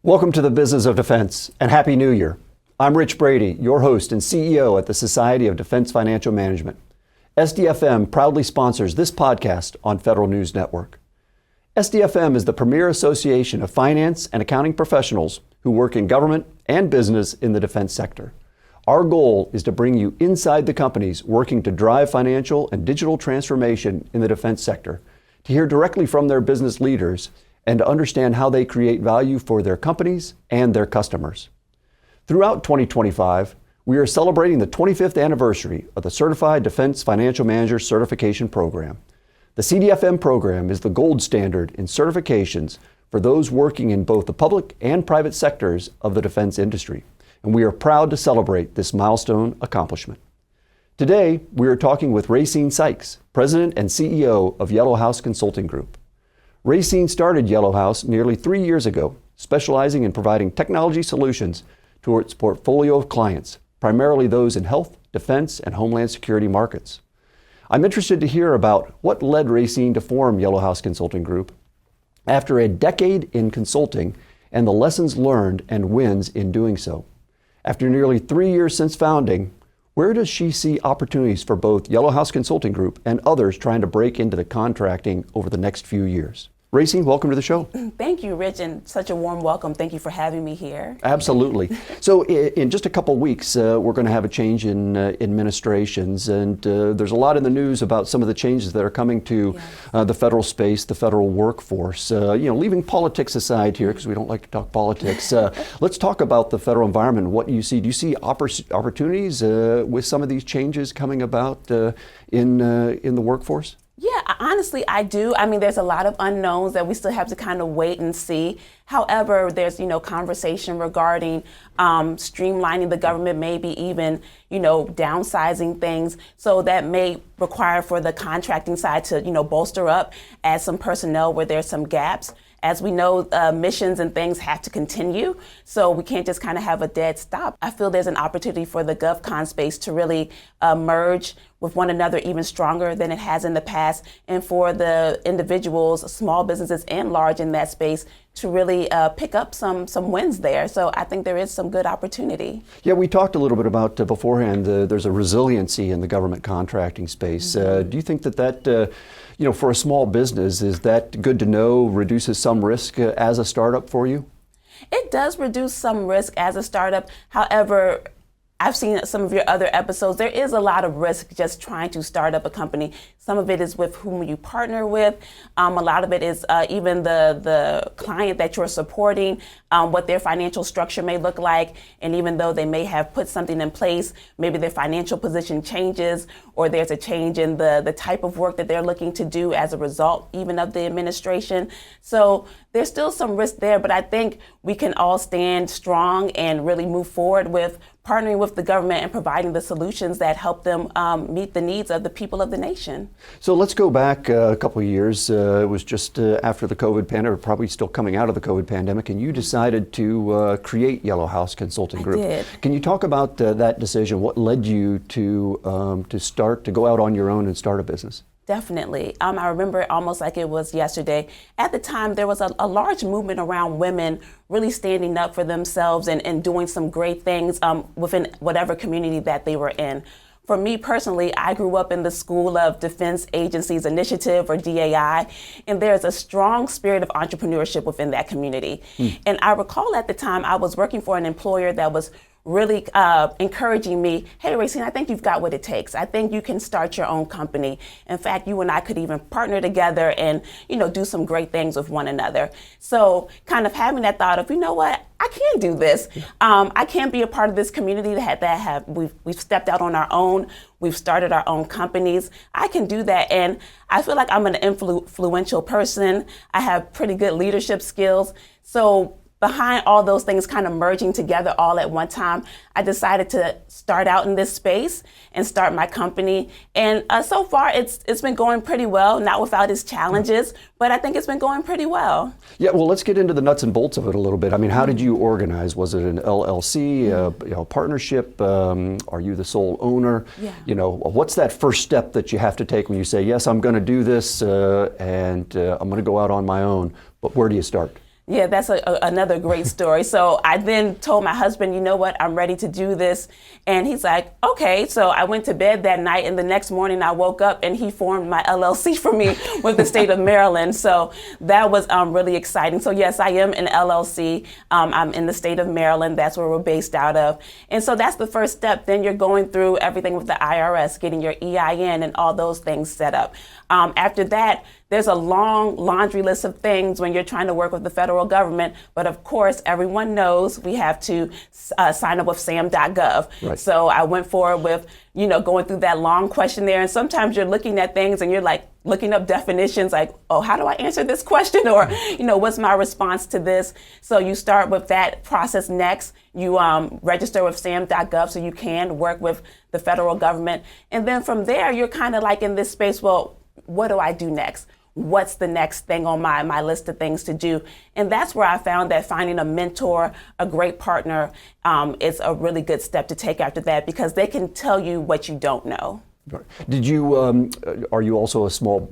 Welcome to the Business of Defense and Happy New Year. I'm Rich Brady, your host and CEO at the Society of Defense Financial Management. SDFM proudly sponsors this podcast on Federal News Network. SDFM is the premier association of finance and accounting professionals who work in government and business in the defense sector. Our goal is to bring you inside the companies working to drive financial and digital transformation in the defense sector, to hear directly from their business leaders and to understand how they create value for their companies and their customers. Throughout 2025, we are celebrating the 25th anniversary of the Certified Defense Financial Manager Certification Program. The CDFM program is the gold standard in certifications for those working in both the public and private sectors of the defense industry, and we are proud to celebrate this milestone accomplishment. Today, we are talking with Racine Sykes, President and CEO of Yellow House Consulting Group. Racine started Yellow House nearly 3 years ago, specializing in providing technology solutions to its portfolio of clients, primarily those in health, defense, and homeland security markets. I'm interested to hear about what led Racine to form Yellow House Consulting Group after a decade in consulting and the lessons learned and wins in doing so. After nearly 3 years since founding, where does she see opportunities for both Yellow House Consulting Group and others trying to break into the contracting over the next few years? Racine, welcome to the show. Thank you, Rich, and such a warm welcome. Thank you for having me here. Absolutely. So in just a couple weeks, we're going to have a change in administrations, and there's a lot in the news about some of the changes that are coming to the federal space, the federal workforce. Leaving politics aside here, because we don't like to talk politics, let's talk about the federal environment. What do you see? Do you see opportunities with some of these changes coming about in the workforce? Yeah, honestly, I do. I mean, there's a lot of unknowns that we still have to kind of wait and see. However, there's, conversation regarding streamlining the government, maybe even, downsizing things. So that may require for the contracting side to, bolster up, add some personnel where there's some gaps. As we know, missions and things have to continue, so we can't just kind of have a dead stop. I feel there's an opportunity for the GovCon space to really merge with one another even stronger than it has in the past, and for the individuals, small businesses and large in that space, to really pick up some wins there. So I think there is some good opportunity. Yeah, we talked a little bit about beforehand, there's a resiliency in the government contracting space. Do you think that for a small business, is that good to know, reduces some risk as a startup for you? It does reduce some risk as a startup. However, I've seen some of your other episodes. There is a lot of risk just trying to start up a company. Some of it is with whom you partner with. A lot of it is even the client that you're supporting, what their financial structure may look like. And even though they may have put something in place, maybe their financial position changes, or there's a change in the type of work that they're looking to do as a result even of the administration. So there's still some risk there, but I think we can all stand strong and really move forward with partnering with the government and providing the solutions that help them meet the needs of the people of the nation. So let's go back a couple of years. It was just after the COVID pandemic, probably still coming out of the COVID pandemic, and you decided to create Yellow House Consulting Group. I did. Can you talk about that decision? What led you to go out on your own and start a business? Definitely. I remember it almost like it was yesterday. At the time, there was a large movement around women really standing up for themselves and doing some great things within whatever community that they were in. For me personally, I grew up in the School of Defense Agencies Initiative, or DAI, and there's a strong spirit of entrepreneurship within that community. And I recall at the time I was working for an employer that was really encouraging me, hey, Racine, I think you've got what it takes. I think you can start your own company. In fact, you and I could even partner together and, do some great things with one another. So kind of having that thought of, I can do this. I can be a part of this community we've stepped out on our own. We've started our own companies. I can do that. And I feel like I'm an influential person. I have pretty good leadership skills. So behind all those things kind of merging together all at one time, I decided to start out in this space and start my company. And so far, it's been going pretty well, not without its challenges, but I think it's been going pretty well. Yeah, well, let's get into the nuts and bolts of it a little bit. I mean, how did you organize? Was it an LLC, a partnership? Are you the sole owner? Yeah. What's that first step that you have to take when you say, yes, I'm going to do this and I'm going to go out on my own, but where do you start? Yeah, that's another great story. So I then told my husband, you know what, I'm ready to do this. And he's like, okay. So I went to bed that night, and the next morning I woke up and he formed my LLC for me with the state of Maryland. So that was really exciting. So yes, I am an LLC. I'm in the state of Maryland. That's where we're based out of. And so that's the first step. Then you're going through everything with the IRS, getting your EIN and all those things set up. After that, there's a long laundry list of things when you're trying to work with the federal government. But of course, everyone knows we have to sign up with sam.gov. Right. So I went forward with, going through that long questionnaire. And sometimes you're looking at things and you're like looking up definitions like, oh, how do I answer this question? Or, what's my response to this? So you start with that process next. You register with sam.gov so you can work with the federal government. And then from there, you're kind of like in this space, well, what do I do next? What's the next thing on my list of things to do? And that's where I found that finding a mentor, a great partner, is a really good step to take after that, because they can tell you what you don't know. Did you, are you also a small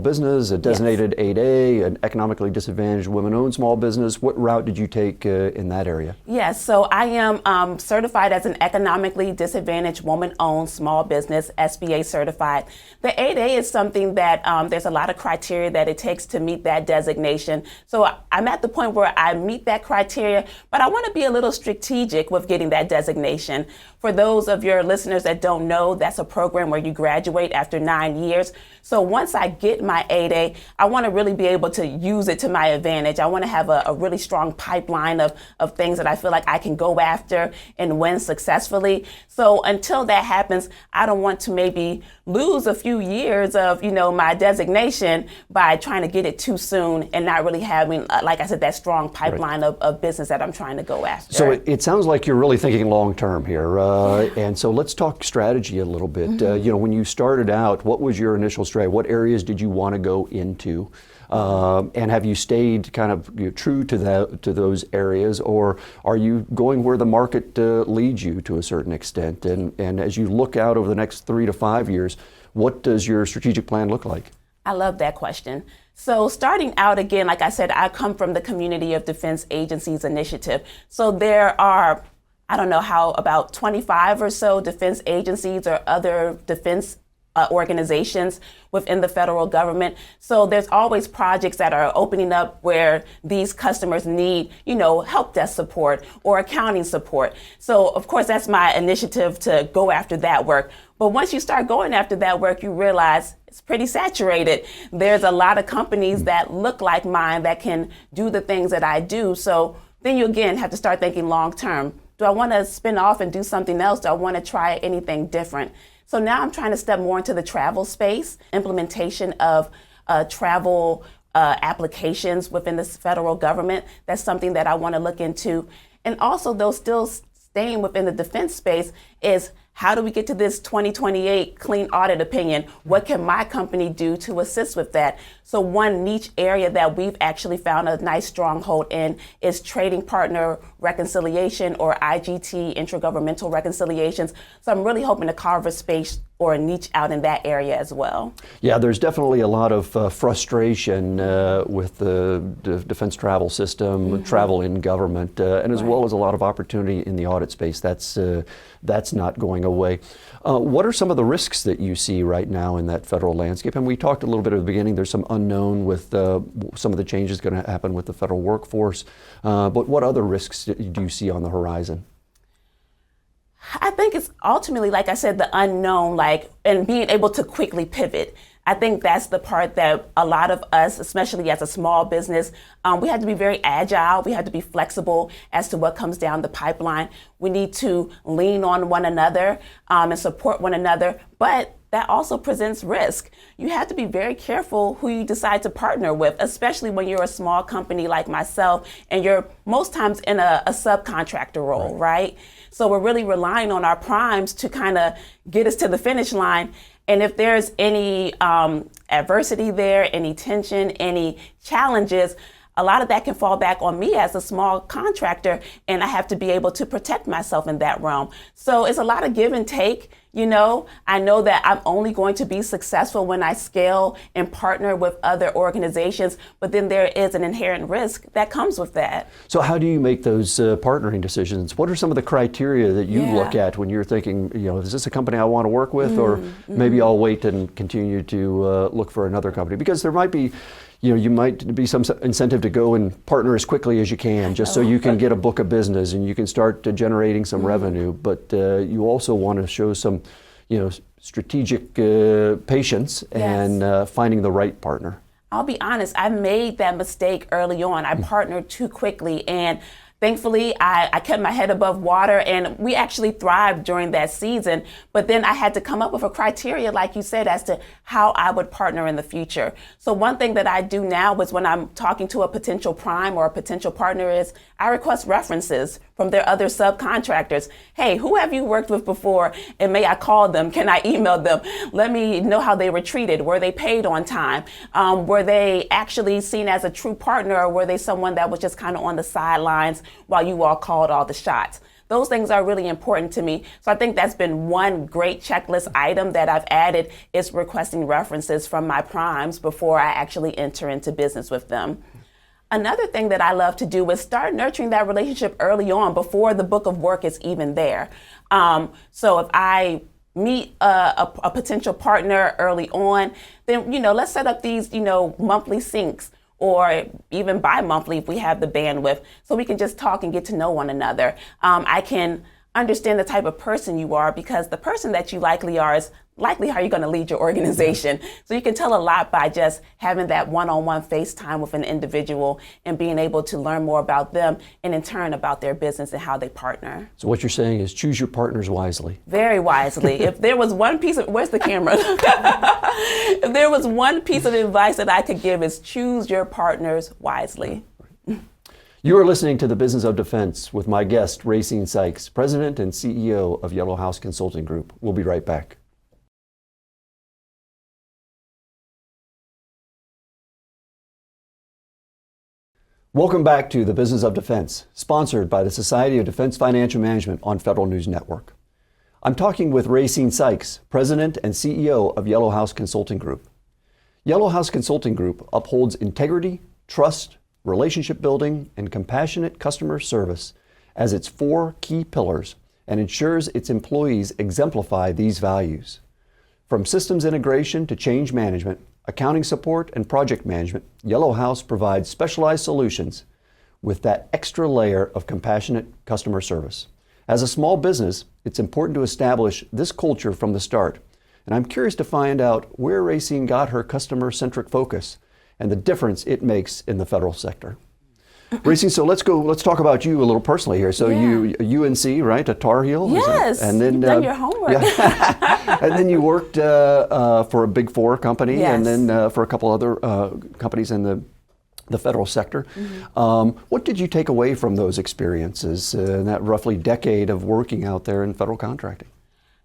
business, a designated 8A, an economically disadvantaged women-owned small business? What route did you take in that area? Yes, so I am certified as an economically disadvantaged woman-owned small business, SBA certified. The 8A is something that there's a lot of criteria that it takes to meet that designation. So I'm at the point where I meet that criteria, but I want to be a little strategic with getting that designation. For those of your listeners that don't know, that's a program where you graduate after 9 years. So once I get my 8A, I want to really be able to use it to my advantage. I want to have a really strong pipeline of things that I feel like I can go after and win successfully. So until that happens, I don't want to maybe lose a few years of, my designation by trying to get it too soon and not really having, like I said, that strong pipeline of business that I'm trying to go after. So it sounds like you're really thinking long term here. And so let's talk strategy a little bit. Mm-hmm. When you started out, what was your initial strategy? What areas did you want to go into? And have you stayed kind of true to those areas, or are you going where the market leads you to a certain extent? And as you look out over the next 3 to 5 years, what does your strategic plan look like? I love that question. So starting out again, like I said, I come from the Community of Defense Agencies Initiative. So there are, I don't know how, about 25 or so defense agencies or other defense organizations within the federal government. So there's always projects that are opening up where these customers need, help desk support or accounting support. So of course, that's my initiative to go after that work. But once you start going after that work, you realize it's pretty saturated. There's a lot of companies that look like mine that can do the things that I do. So then you again have to start thinking long term. Do I want to spin off and do something else? Do I want to try anything different? So now I'm trying to step more into the travel space, implementation of travel applications within the federal government. That's something that I want to look into. And also, though, still staying within the defense space is, how do we get to this 2028 clean audit opinion? What can my company do to assist with that? So one niche area that we've actually found a nice stronghold in is trading partner reconciliation, or IGT, intergovernmental reconciliations. So I'm really hoping to carve a space or a niche out in that area as well. Yeah, there's definitely a lot of frustration with the defense travel system, mm-hmm. travel in government, and as well as a lot of opportunity in the audit space. That's not going away. What are some of the risks that you see right now in that federal landscape? And we talked a little bit at the beginning, there's some unknown with some of the changes going to happen with the federal workforce. But what other risks do you see on the horizon? I think it's ultimately, like I said, the unknown, and being able to quickly pivot. I think that's the part that a lot of us, especially as a small business, we have to be very agile. We have to be flexible as to what comes down the pipeline. We need to lean on one another and support one another, but that also presents risk. You have to be very careful who you decide to partner with, especially when you're a small company like myself and you're most times in a subcontractor role, right? So we're really relying on our primes to kind of get us to the finish line. And if there's any adversity there, any tension, any challenges, a lot of that can fall back on me as a small contractor, and I have to be able to protect myself in that realm. So it's a lot of give and take. I know that I'm only going to be successful when I scale and partner with other organizations, but then there is an inherent risk that comes with that. So how do you make those partnering decisions? What are some of the criteria that you look at when you're thinking, is this a company I want to work with, or maybe I'll wait and continue to look for another company? Because there might be you might be some incentive to go and partner as quickly as you can, just so you can get a book of business and you can start generating some revenue. But you also want to show some, strategic patience and finding the right partner. I'll be honest, I made that mistake early on. I partnered too quickly, and thankfully, I kept my head above water, and we actually thrived during that season. But then I had to come up with a criteria, like you said, as to how I would partner in the future. So one thing that I do now is when I'm talking to a potential prime or a potential partner is I request references from their other subcontractors. Hey, who have you worked with before? And may I call them? Can I email them? Let me know how they were treated. Were they paid on time? Were they actually seen as a true partner, or were they someone that was just kind of on the sidelines while you all called all the shots? Those things are really important to me. So I think that's been one great checklist item that I've added, is requesting references from my primes before I actually enter into business with them. Another thing that I love to do is start nurturing that relationship early on, before the book of work is even there. So if I meet a potential partner early on, then, let's set up these, monthly syncs, or even bi-monthly if we have the bandwidth, so we can just talk and get to know one another. I can understand the type of person you are, because the person that you likely are is likely how you're going to lead your organization. So you can tell a lot by just having that one-on-one FaceTime with an individual and being able to learn more about them, and in turn about their business and how they partner. So what you're saying is choose your partners wisely. Very wisely. If there was one piece of, where's the camera? If there was one piece of advice that I could give, is choose your partners wisely. You are listening to The Business of Defense with my guest, Racine Sykes, President and CEO of Yellow House Consulting Group. We'll be right back. Welcome back to The Business of Defense, sponsored by the Society of Defense Financial Management on Federal News Network. I'm talking with Racine Sykes, President and CEO of Yellow House Consulting Group. Yellow House Consulting Group upholds integrity, trust, relationship building, and compassionate customer service as its 4 key pillars, and ensures its employees exemplify these values. From systems integration to change management, accounting support, and project management, Yellow House provides specialized solutions with that extra layer of compassionate customer service. As a small business, it's important to establish this culture from the start, and I'm curious to find out where Racine got her customer-centric focus and the difference it makes in the federal sector. Racine, so let's talk about you a little personally here. So you UNC, right, a Tar Heel? Yes, and then, you've done your homework. Yeah. And then you worked for a Big 4 company, yes, and then for a couple other companies in the federal sector. Mm-hmm. What did you take away from those experiences in that roughly decade of working out there in federal contracting?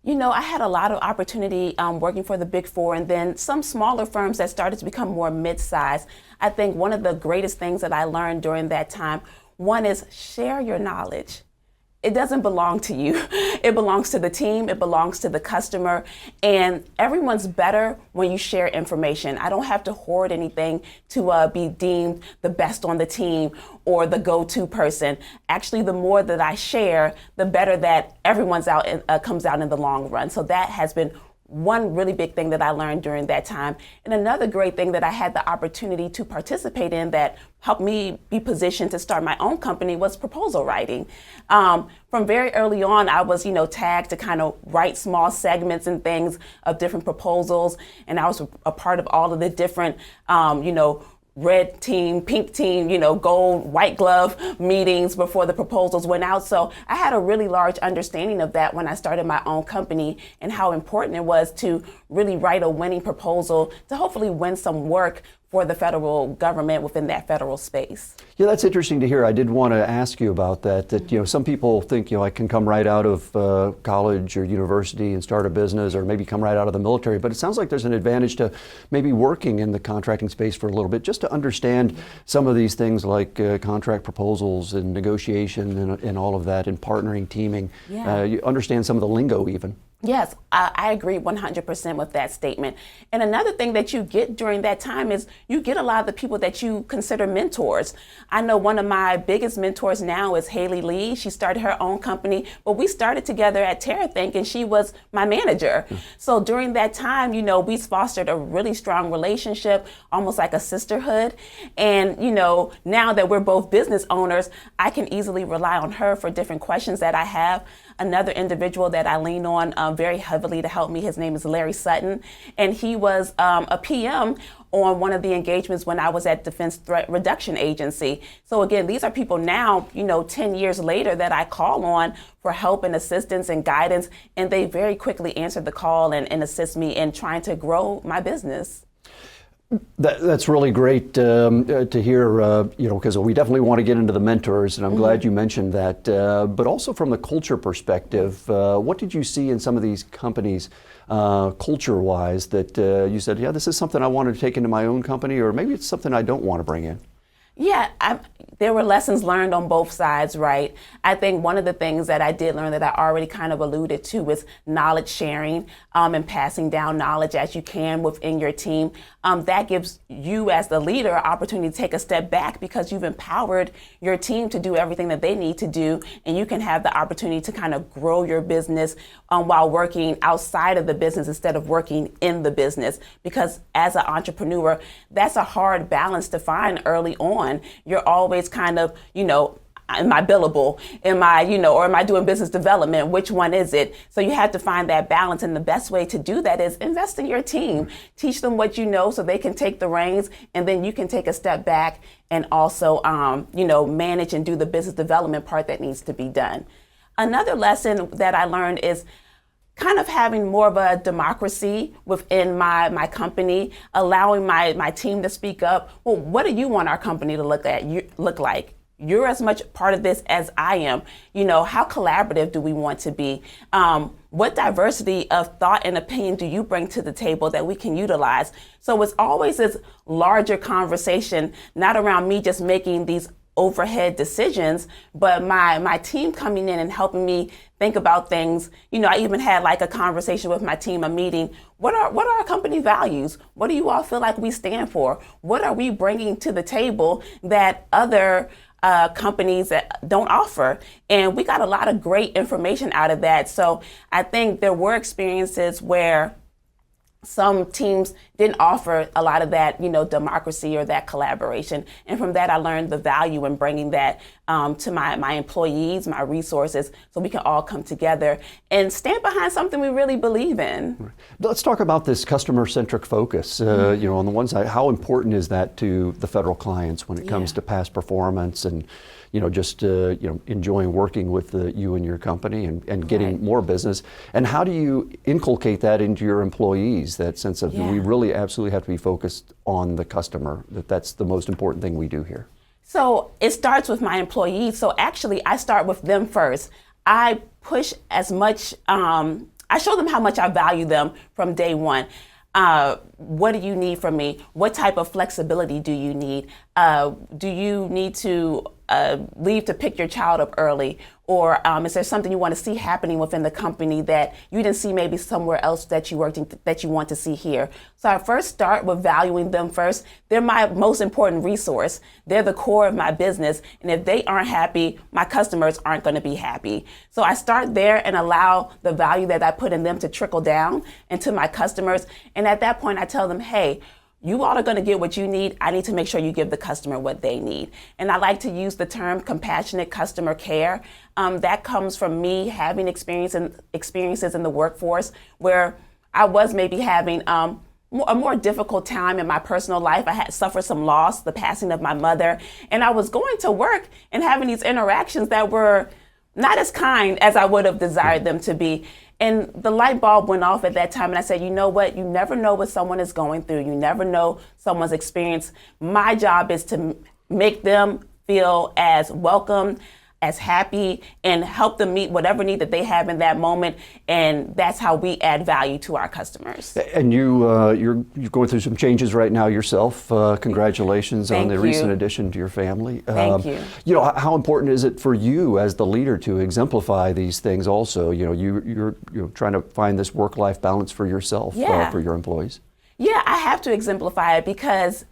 I had a lot of opportunity working for the Big 4, and then some smaller firms that started to become more mid-sized. I think one of the greatest things that I learned during that time, one is share your knowledge. It doesn't belong to you. It belongs to the team. It belongs to the customer. And everyone's better when you share information. I don't have to hoard anything to be deemed the best on the team or the go-to person. Actually, the more that I share, the better that everyone's comes out in the long run. So that has been one really big thing that I learned during that time. And another great thing that I had the opportunity to participate in that helped me be positioned to start my own company was proposal writing. From very early on, I was, tagged to kind of write small segments and things of different proposals. And I was a part of all of the different, red team, pink team, gold, white glove meetings before the proposals went out. So I had a really large understanding of that when I started my own company, and how important it was to really write a winning proposal to hopefully win some work for the federal government within that federal space. Yeah, that's interesting to hear. I did want to ask you about that. That some people think I can come right out of college or university and start a business, or maybe come right out of the military. But it sounds like there's an advantage to maybe working in the contracting space for a little bit, just to understand some of these things like contract proposals and negotiation and all of that, and partnering, teaming. Yeah. You understand some of the lingo even. Yes, I agree 100% with that statement. And another thing that you get during that time is you get a lot of the people that you consider mentors. I know one of my biggest mentors now is Haley Lee. She started her own company, but we started together at TerraThink, and she was my manager. So during that time, we fostered a really strong relationship, almost like a sisterhood. And, now that we're both business owners, I can easily rely on her for different questions that I have. Another individual that I lean on very heavily to help me, his name is Larry Sutton, and he was a PM on one of the engagements when I was at Defense Threat Reduction Agency. So again, these are people now, 10 years later, that I call on for help and assistance and guidance, and they very quickly answer the call and assist me in trying to grow my business. That's really great to hear, because we definitely want to get into the mentors, and I'm glad you mentioned that. But also from the culture perspective, what did you see in some of these companies, culture-wise, that you said, yeah, this is something I want to take into my own company, or maybe it's something I don't want to bring in? Yeah, there were lessons learned on both sides, right? I think one of the things that I did learn that I already kind of alluded to was knowledge sharing and passing down knowledge as you can within your team. That gives you as the leader an opportunity to take a step back because you've empowered your team to do everything that they need to do, and you can have the opportunity to kind of grow your business while working outside of the business instead of working in the business. Because as an entrepreneur, that's a hard balance to find early on. You're always kind of, am I billable? Am I, or am I doing business development? Which one is it? So you have to find that balance. And the best way to do that is invest in your team. Teach them what you know so they can take the reins, and then you can take a step back and also, manage and do the business development part that needs to be done. Another lesson that I learned is kind of having more of a democracy within my company, allowing my team to speak up. Well, what do you want our company to look like? You're as much part of this as I am. How collaborative do we want to be? What diversity of thought and opinion do you bring to the table that we can utilize? So it's always this larger conversation, not around me just making these overhead decisions, but my team coming in and helping me think about things. I even had like a conversation with my team, a meeting. What are our company values? What do you all feel like we stand for? What are we bringing to the table that other companies that don't offer? And we got a lot of great information out of that. So I think there were experiences where some teams didn't offer a lot of that, democracy or that collaboration. And from that, I learned the value in bringing that to my employees, my resources, so we can all come together and stand behind something we really believe in. Right. Let's talk about this customer-centric focus. On the one side, how important is that to the federal clients when it comes to past performance and enjoying working with you and your company and getting more business? And how do you inculcate that into your employees, that sense of we really absolutely have to be focused on the customer, that's the most important thing we do here? So it starts with my employees. So actually, I start with them first. I push as much, I show them how much I value them from day one. What do you need from me? What type of flexibility do you need? Do you need to leave to pick your child up early? Or is there something you want to see happening within the company that you didn't see maybe somewhere else that you worked in, that you want to see here? So I first start with valuing them first. They're my most important resource. They're the core of my business. And if they aren't happy, my customers aren't going to be happy. So I start there and allow the value that I put in them to trickle down into my customers. And at that point, I tell them, hey, you all are going to get what you need. I need to make sure you give the customer what they need. And I like to use the term compassionate customer care. That comes from me having experiences in the workforce where I was maybe having a more difficult time in my personal life. I had suffered some loss, the passing of my mother, and I was going to work and having these interactions that were not as kind as I would have desired them to be. And the light bulb went off at that time, and I said, you know what? You never know what someone is going through. You never know someone's experience. My job is to make them feel as welcome, as happy, and help them meet whatever need that they have in that moment. And that's how we add value to our customers. And you're going through some changes right now yourself. Congratulations on the recent addition to your family. Thank you. You know, how important is it for you as the leader to exemplify these things also? You know, you're trying to find this work-life balance for yourself, for your employees. Yeah, I have to exemplify it because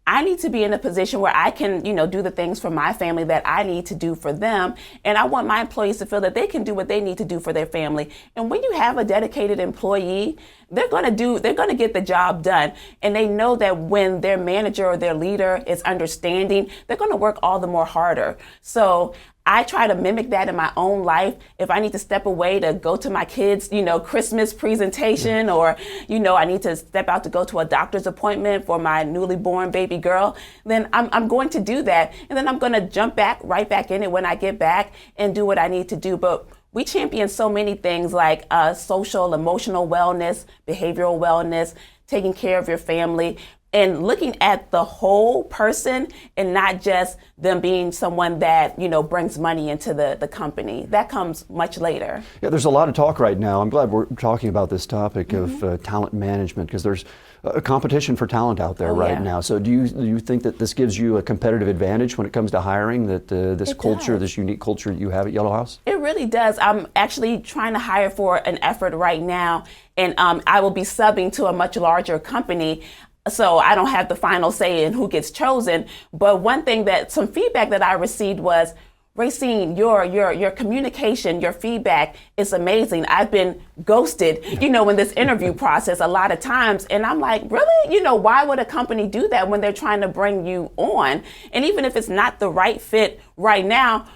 I need to be in a position where I can, do the things for my family that I need to do for them. And I want my employees to feel that they can do what they need to do for their family. And when you have a dedicated employee, they're going to get the job done. And they know that when their manager or their leader is understanding, they're going to work all the more harder. So I try to mimic that in my own life. If I need to step away to go to my kids', Christmas presentation, or, I need to step out to go to a doctor's appointment for my newly born baby girl, then I'm going to do that. And then I'm going to jump right back in it when I get back and do what I need to do. But we champion so many things like social, emotional wellness, behavioral wellness, taking care of your family, and looking at the whole person and not just them being someone that, brings money into the company. That comes much later. Yeah, there's a lot of talk right now. I'm glad we're talking about this topic of talent management, because there's a competition for talent out there now. So do you think that this gives you a competitive advantage when it comes to hiring, that this unique culture that you have at Yellow House? It really does. I'm actually trying to hire for an effort right now, and I will be subbing to a much larger company. So I don't have the final say in who gets chosen. But some feedback that I received was, Racine, your communication, your feedback is amazing. I've been ghosted, in this interview process a lot of times. And I'm like, really? Why would a company do that when they're trying to bring you on? And even if it's not the right fit right now,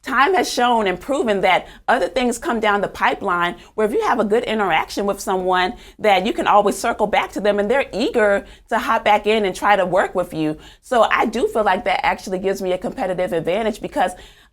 time has shown and proven that other things come down the pipeline where if you have a good interaction with someone, that you can always circle back to them and they're eager to hop back in and try to work with you. So I do feel like that actually gives me a competitive advantage, because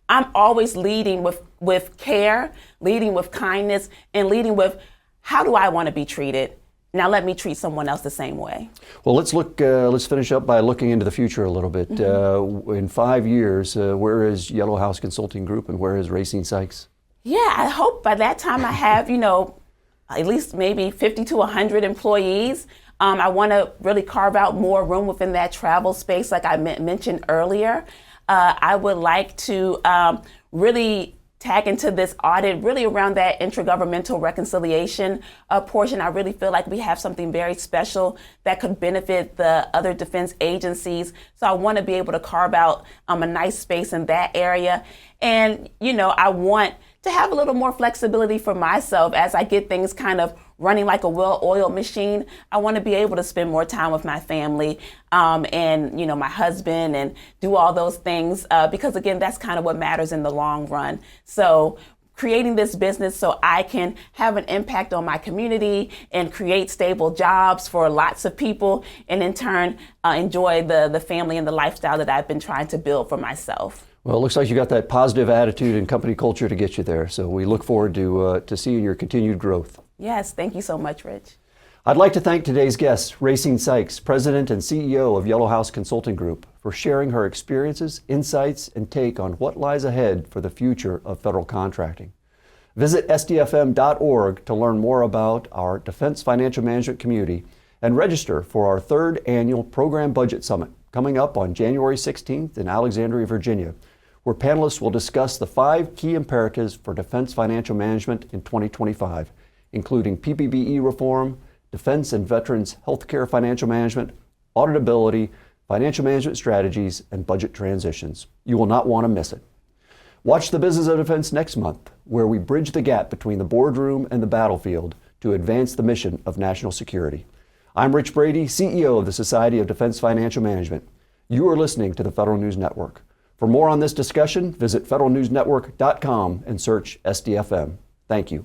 I'm always leading with care, leading with kindness, and leading with, how do I want to be treated? Now let me treat someone else the same way. Well, let's finish up by looking into the future a little bit. In 5 years, where is Yellow House Consulting Group and where is Racine Sykes? Yeah, I hope by that time I have, at least maybe 50 to 100 employees. I want to really carve out more room within that travel space, like I mentioned earlier. I would like to really tag into this audit really around that intergovernmental reconciliation portion. I really feel like we have something very special that could benefit the other defense agencies. So I want to be able to carve out a nice space in that area. And, I want to have a little more flexibility for myself as I get things kind of running like a well-oiled machine. I want to be able to spend more time with my family and, my husband, and do all those things because, again, that's kind of what matters in the long run. So creating this business so I can have an impact on my community and create stable jobs for lots of people, and in turn enjoy the family and the lifestyle that I've been trying to build for myself. Well, it looks like you got that positive attitude and company culture to get you there. So we look forward to seeing your continued growth. Yes, thank you so much, Rich. I'd like to thank today's guest, Racine Sykes, President and CEO of Yellow House Consulting Group, for sharing her experiences, insights, and take on what lies ahead for the future of federal contracting. Visit sdfm.org to learn more about our Defense Financial Management community and register for our 3rd annual Program Budget Summit coming up on January 16th in Alexandria, Virginia, where panelists will discuss the 5 key imperatives for defense financial management in 2025, including PPBE reform, defense and veterans healthcare financial management, auditability, financial management strategies, and budget transitions. You will not want to miss it. Watch The Business of Defense next month, where we bridge the gap between the boardroom and the battlefield to advance the mission of national security. I'm Rich Brady, CEO of the Society of Defense Financial Management. You are listening to the Federal News Network. For more on this discussion, visit federalnewsnetwork.com and search SDFM. Thank you.